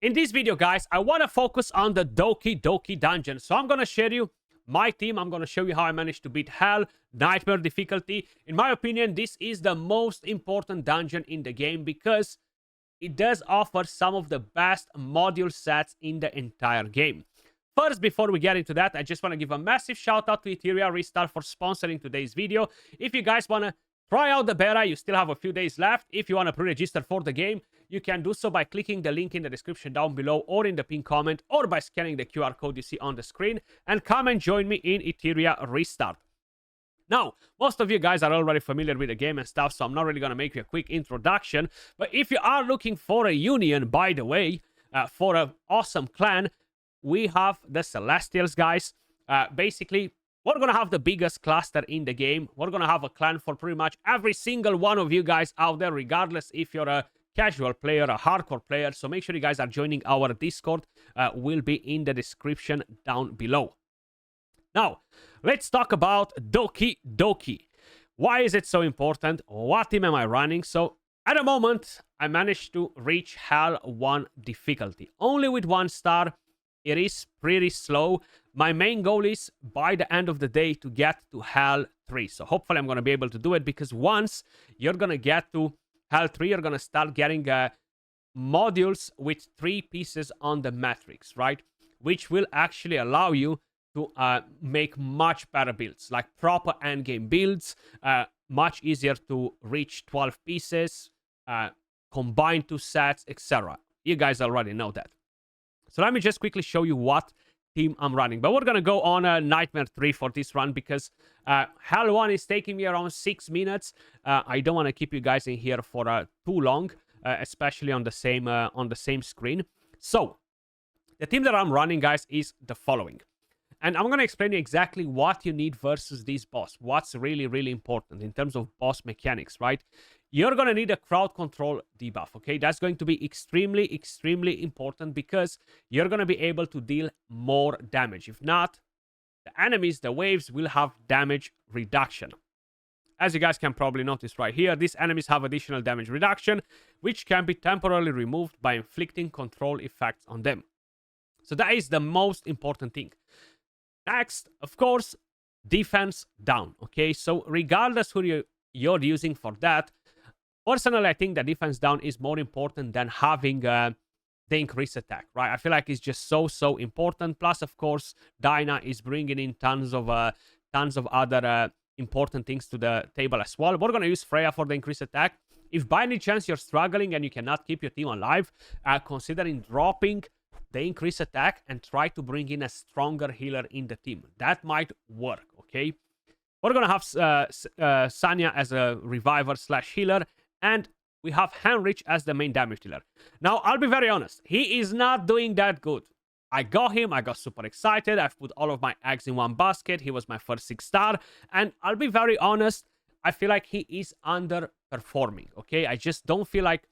In this video, guys, I want to focus on the DokiDoki dungeon. So I'm going to share you my team. I'm going to show you how I managed to beat Hell, Nightmare difficulty. In my opinion, this is the most important dungeon in the game because it does offer some of the best module sets in the entire game. First, before we get into that, I just want to give a massive shout out to Etheria Restart for sponsoring today's video. If you guys want to try out the beta, you still have a few days left. If you want to pre-register for the game, you can do so by clicking the link in the description down below or in the pinned comment or by scanning the QR code you see on the screen and come and join me in Etheria Restart. Now, most of you guys are already familiar with the game and stuff, so I'm not really going to make you a quick introduction. But if you are looking for a union, by the way, for an awesome clan, we have the Celestials, guys. Basically, we're going to have the biggest cluster in the game. We're going to have a clan for pretty much every single one of you guys out there, regardless if you're a casual player, a hardcore player. So make sure you guys are joining our Discord. Will be in the description down below. Now, let's talk about DokiDoki. Why is it so important? What team am I running? So, at the moment, I managed to reach Hell 1 difficulty. Only with 1 star. It is pretty slow. My main goal is, by the end of the day, to get to Hell 3. So hopefully I'm going to be able to do it, because once you're going to get to Hell 3, you're going to start getting modules with 3 pieces on the matrix, right? Which will actually allow you to make much better builds, like proper endgame builds, much easier to reach 12 pieces, combine 2 sets, etc. You guys already know that. So let me just quickly show you what team I'm running. But we're going to go on a Nightmare 3 for this run because Hell 1 is taking me around 6 minutes. I don't want to keep you guys in here for too long, especially on the same screen. So the team that I'm running, guys, is the following. And I'm going to explain you exactly what you need versus this boss. What's really, really important in terms of boss mechanics, right? You're going to need a crowd control debuff, okay? That's going to be extremely, extremely important because you're going to be able to deal more damage. If not, the enemies, the waves, will have damage reduction. As you guys can probably notice right here, these enemies have additional damage reduction, which can be temporarily removed by inflicting control effects on them. So that is the most important thing. Next, of course, defense down, okay? So regardless who you're using for that, personally, I think that defense down is more important than having the increased attack, right? I feel like it's just so important. Plus, of course, Dyna is bringing in tons of other important things to the table as well. We're going to use Freya for the increased attack. If by any chance you're struggling and you cannot keep your team alive, considering dropping the increased attack and try to bring in a stronger healer in the team. That might work, okay? We're going to have Sanya as a reviver / healer, and we have Heinrich as the main damage dealer. Now, I'll be very honest. He is not doing that good. I got him. I got super excited. I've put all of my eggs in one basket. He was my first 6 star. And I'll be very honest. I feel like he is underperforming, okay? I just don't feel like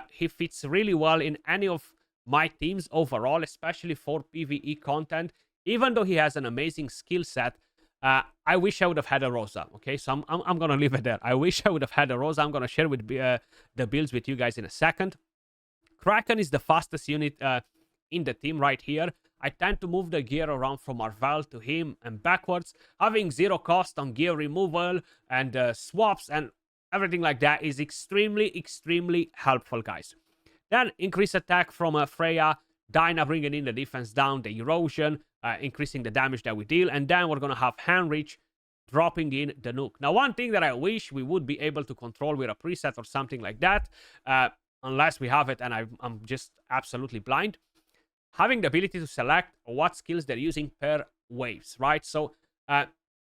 he fits really well in any of my teams overall, especially for PvE content. Even though he has an amazing skill set, I wish I would have had a Rosa, okay? So I'm going to leave it there. I wish I would have had a Rosa. I'm going to share with the builds with you guys in a second. Kraken is the fastest unit in the team right here. I tend to move the gear around from Marvel to him and backwards. Having 0 cost on gear removal and swaps and everything like that is extremely, extremely helpful, guys. Then increase attack from Freya, Dyna bringing in the defense down, the erosion, increasing the damage that we deal. And then we're going to have Heinrich dropping in the nuke. Now, one thing that I wish we would be able to control with a preset or something like that, unless we have it and I'm just absolutely blind, having the ability to select what skills they're using per waves, right? So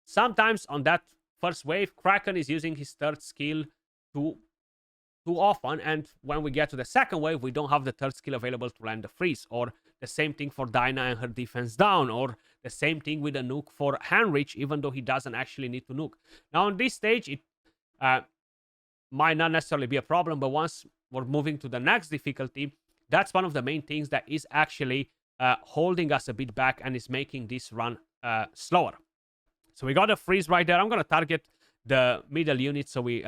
sometimes on that first wave, Kraken is using his 3rd skill too often, and when we get to the 2nd wave, we don't have the 3rd skill available to land the freeze, or the same thing for Dyna and her defense down, or the same thing with a nuke for Heinrich, even though he doesn't actually need to nuke. Now, on this stage, it might not necessarily be a problem, but once we're moving to the next difficulty, that's one of the main things that is actually holding us a bit back and is making this run slower. So we got a freeze right there. I'm going to target the middle unit so we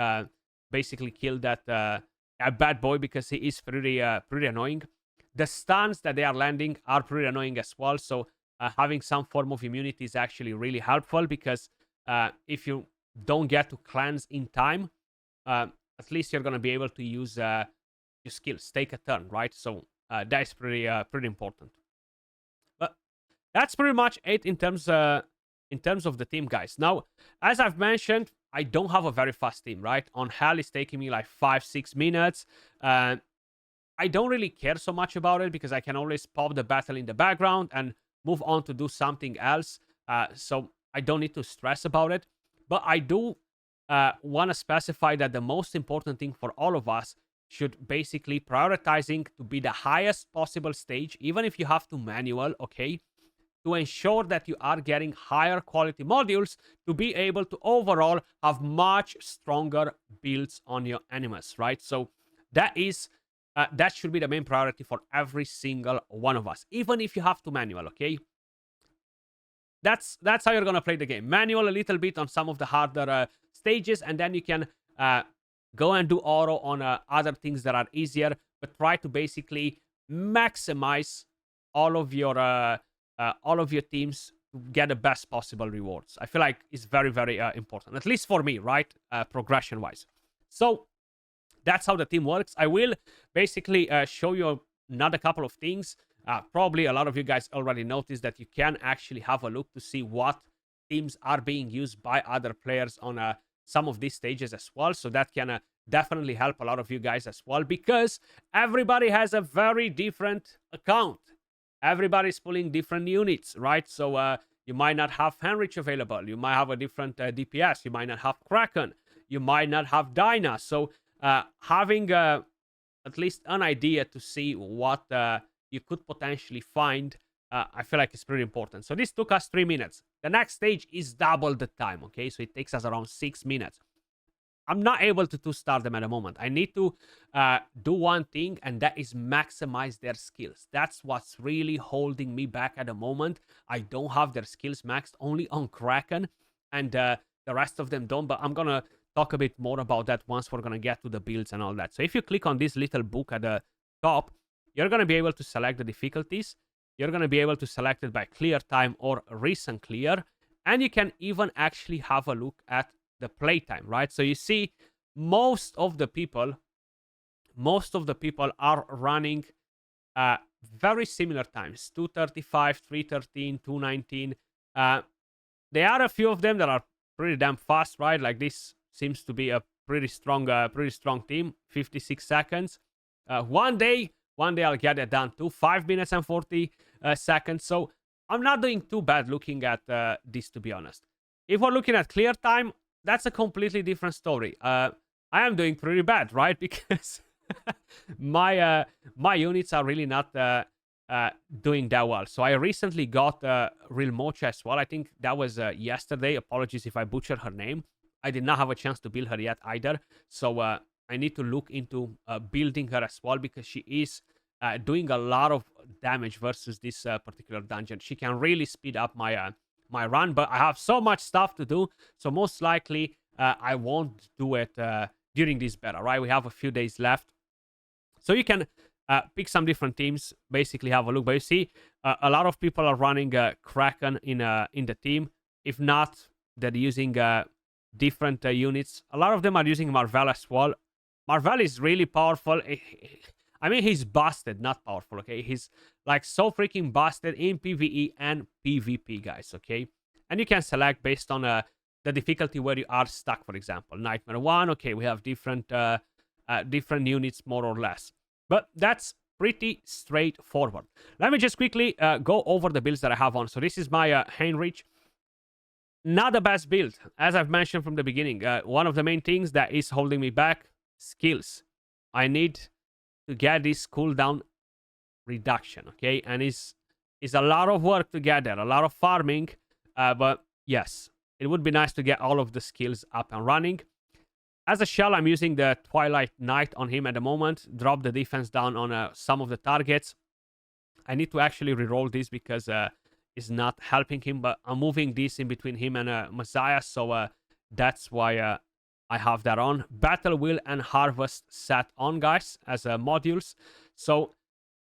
basically kill that bad boy because he is pretty annoying. The stuns that they are landing are pretty annoying as well. So having some form of immunity is actually really helpful, because if you don't get to cleanse in time, at least you're going to be able to use your skills, take a turn, right? So that is pretty important. But that's pretty much it in terms of the team, guys. Now, as I've mentioned, I don't have a very fast team, right? On Hell, it's taking me like 5-6 minutes. I don't really care so much about it, because I can always pop the battle in the background and move on to do something else. So I don't need to stress about it. But I do want to specify that the most important thing for all of us should basically prioritizing to be the highest possible stage, even if you have to manual, okay? To ensure that you are getting higher quality modules to be able to overall have much stronger builds on your enemies, right? So that is that should be the main priority for every single one of us, even if you have to manual, okay? That's how you're gonna play the game. Manual a little bit on some of the harder stages, and then you can go and do auto on other things that are easier, but try to basically maximize all of your teams to get the best possible rewards. I feel like it's very, very important, at least for me, right? Progression-wise. So that's how the team works. I will basically show you another couple of things. Probably a lot of you guys already noticed that you can actually have a look to see what teams are being used by other players on some of these stages as well. So that can definitely help a lot of you guys as well, because everybody has a very different account. Everybody's pulling different units, right? So you might not have Heinrich available. You might have a different DPS. You might not have Kraken. You might not have Dyna. So having at least an idea to see what you could potentially find, I feel like it's pretty important. So this took us 3 minutes. The next stage is double the time, okay? So it takes us around 6 minutes. I'm not able to two-star them at the moment. I need to do one thing, and that is maximize their skills. That's what's really holding me back at the moment. I don't have their skills maxed, only on Kraken, and the rest of them don't. But I'm going to talk a bit more about that once we're going to get to the builds and all that. So if you click on this little book at the top, you're going to be able to select the difficulties. You're going to be able to select it by clear time or recent clear. And you can even actually have a look at the playtime, right? So you see most of the people are running very similar times, 2:35, 3:13, 2:19. There are a few of them that are pretty damn fast, right? Like this seems to be a pretty strong team, 56 seconds. One day I'll get it down to 5 minutes and 40 seconds. So I'm not doing too bad looking at this, to be honest. If we're looking at clear time, that's a completely different story. I am doing pretty bad, right? Because my units are really not doing that well. So I recently got Real Mocha as well. I think that was yesterday. Apologies if I butchered her name. I did not have a chance to build her yet either. So I need to look into building her as well, because she is doing a lot of damage versus this particular dungeon. She can really speed up my run, but I have so much stuff to do, so most likely I won't do it during this beta, right? We have a few days left, so you can pick some different teams, basically have a look. But you see a lot of people are running Kraken in the team. If not, they're using different units. A lot of them are using Marvel as well. Marvel is really powerful. I mean, he's busted, not powerful, okay? He's like so freaking busted in PvE and PvP, guys, okay? And you can select based on the difficulty where you are stuck, for example. Nightmare 1, okay, we have different units, more or less. But that's pretty straightforward. Let me just quickly go over the builds that I have on. So this is my Heinrich. Not the best build, as I've mentioned from the beginning. One of the main things that is holding me back, skills. I need to get this cooldown reduction, okay? And it's a lot of work to get there, a lot of farming, but yes, it would be nice to get all of the skills up and running. As a shell, I'm using the Twilight Knight on him at the moment. Drop the defense down on some of the targets. I need to actually reroll this because it's not helping him, but I'm moving this in between him and Messiah, so that's why I have that on. Battle Wheel and Harvest set on, guys, as modules. So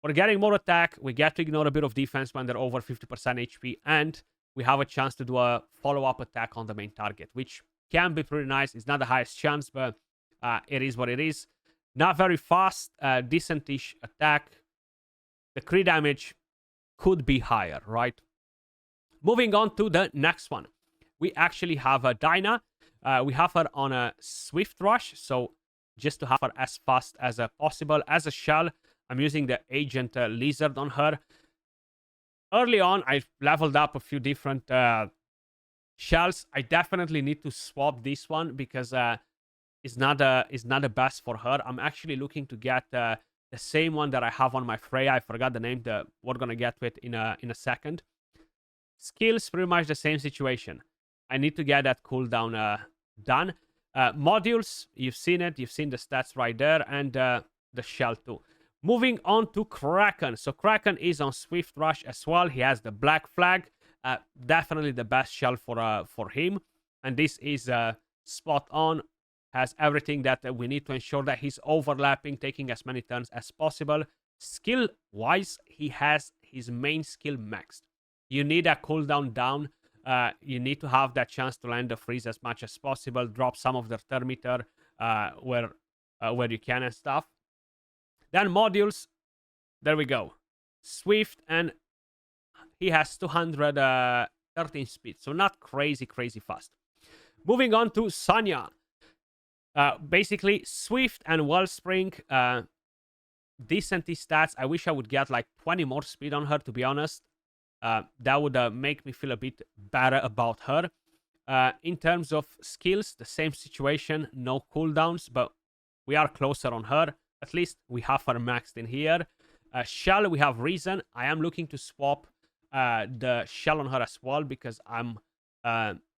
We're getting more attack. We get to ignore a bit of defense when they're over 50% HP. And we have a chance to do a follow-up attack on the main target, which can be pretty nice. It's not the highest chance, but it is what it is. Not very fast. Decent-ish attack. The crit damage could be higher, right? Moving on to the next one. We actually have a Dinah. We have her on a Swift Rush. So just to have her as fast as possible. As a shell, I'm using the Agent Lizard on her. Early on, I leveled up a few different shells. I definitely need to swap this one because it's not the best for her. I'm actually looking to get the same one that I have on my Freya. I forgot the name. We're gonna get to it in a second. Skills, pretty much the same situation. I need to get that cooldown done. Modules, you've seen it. You've seen the stats right there, and the shell too. Moving on to Kraken. So Kraken is on Swift Rush as well. He has the black flag. Definitely the best shell for him. And this is spot on. Has everything that we need to ensure that he's overlapping, taking as many turns as possible. Skill-wise, he has his main skill maxed. You need a cooldown down. You need to have that chance to land the freeze as much as possible. Drop some of the thermometer where you can and stuff. Then modules, there we go. Swift, and he has 213 speed, so not crazy fast. Moving on to Sonya. Basically, Swift and Wellspring, decent stats. I wish I would get like 20 more speed on her, to be honest. That would make me feel a bit better about her. In terms of skills, the same situation, no cooldowns, but we are closer on her. At least we have her maxed in here. Shell, we have Reason. I am looking to swap the shell on her as well because I'm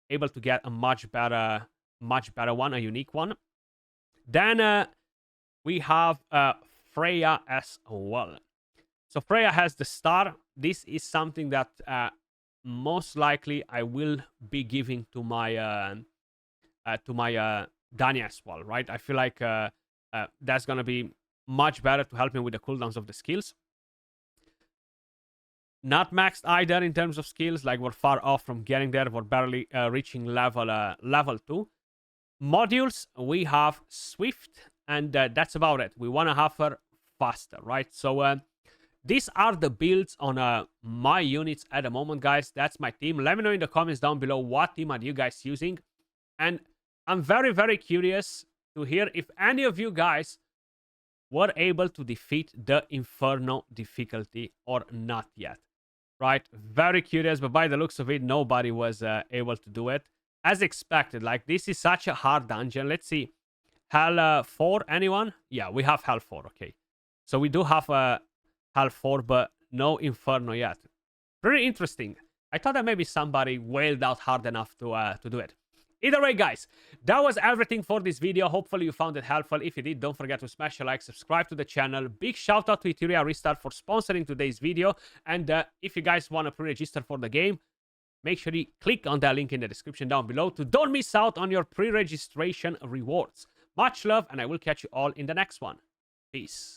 able to get a much better one, a unique one. Then we have Freya as well. So Freya has the star. This is something that most likely I will be giving to my Danya as well, right? I feel like that's gonna be much better to help me with the cooldowns of the skills. Not maxed either in terms of skills. Like, we're far off from getting there. We're barely reaching level 2. Modules, we have Swift, and that's about it. We want to have her faster, right? So these are the builds on my units at the moment, guys. That's my team. Let me know in the comments down below what team are you guys using. And I'm very curious to hear if any of you guys were able to defeat the Inferno difficulty or not yet. Right? Very curious, but by the looks of it, nobody was able to do it. As expected, like, this is such a hard dungeon. Let's see. Hell 4, anyone? Yeah, we have Hell 4, okay. So we do have Hell 4, but no Inferno yet. Pretty interesting. I thought that maybe somebody wailed out hard enough to do it. Either way, guys, that was everything for this video. Hopefully you found it helpful. If you did, don't forget to smash a like, subscribe to the channel. Big shout out to Etheria Restart for sponsoring today's video. And if you guys want to pre-register for the game, make sure you click on that link in the description down below to don't miss out on your pre-registration rewards. Much love, and I will catch you all in the next one. Peace.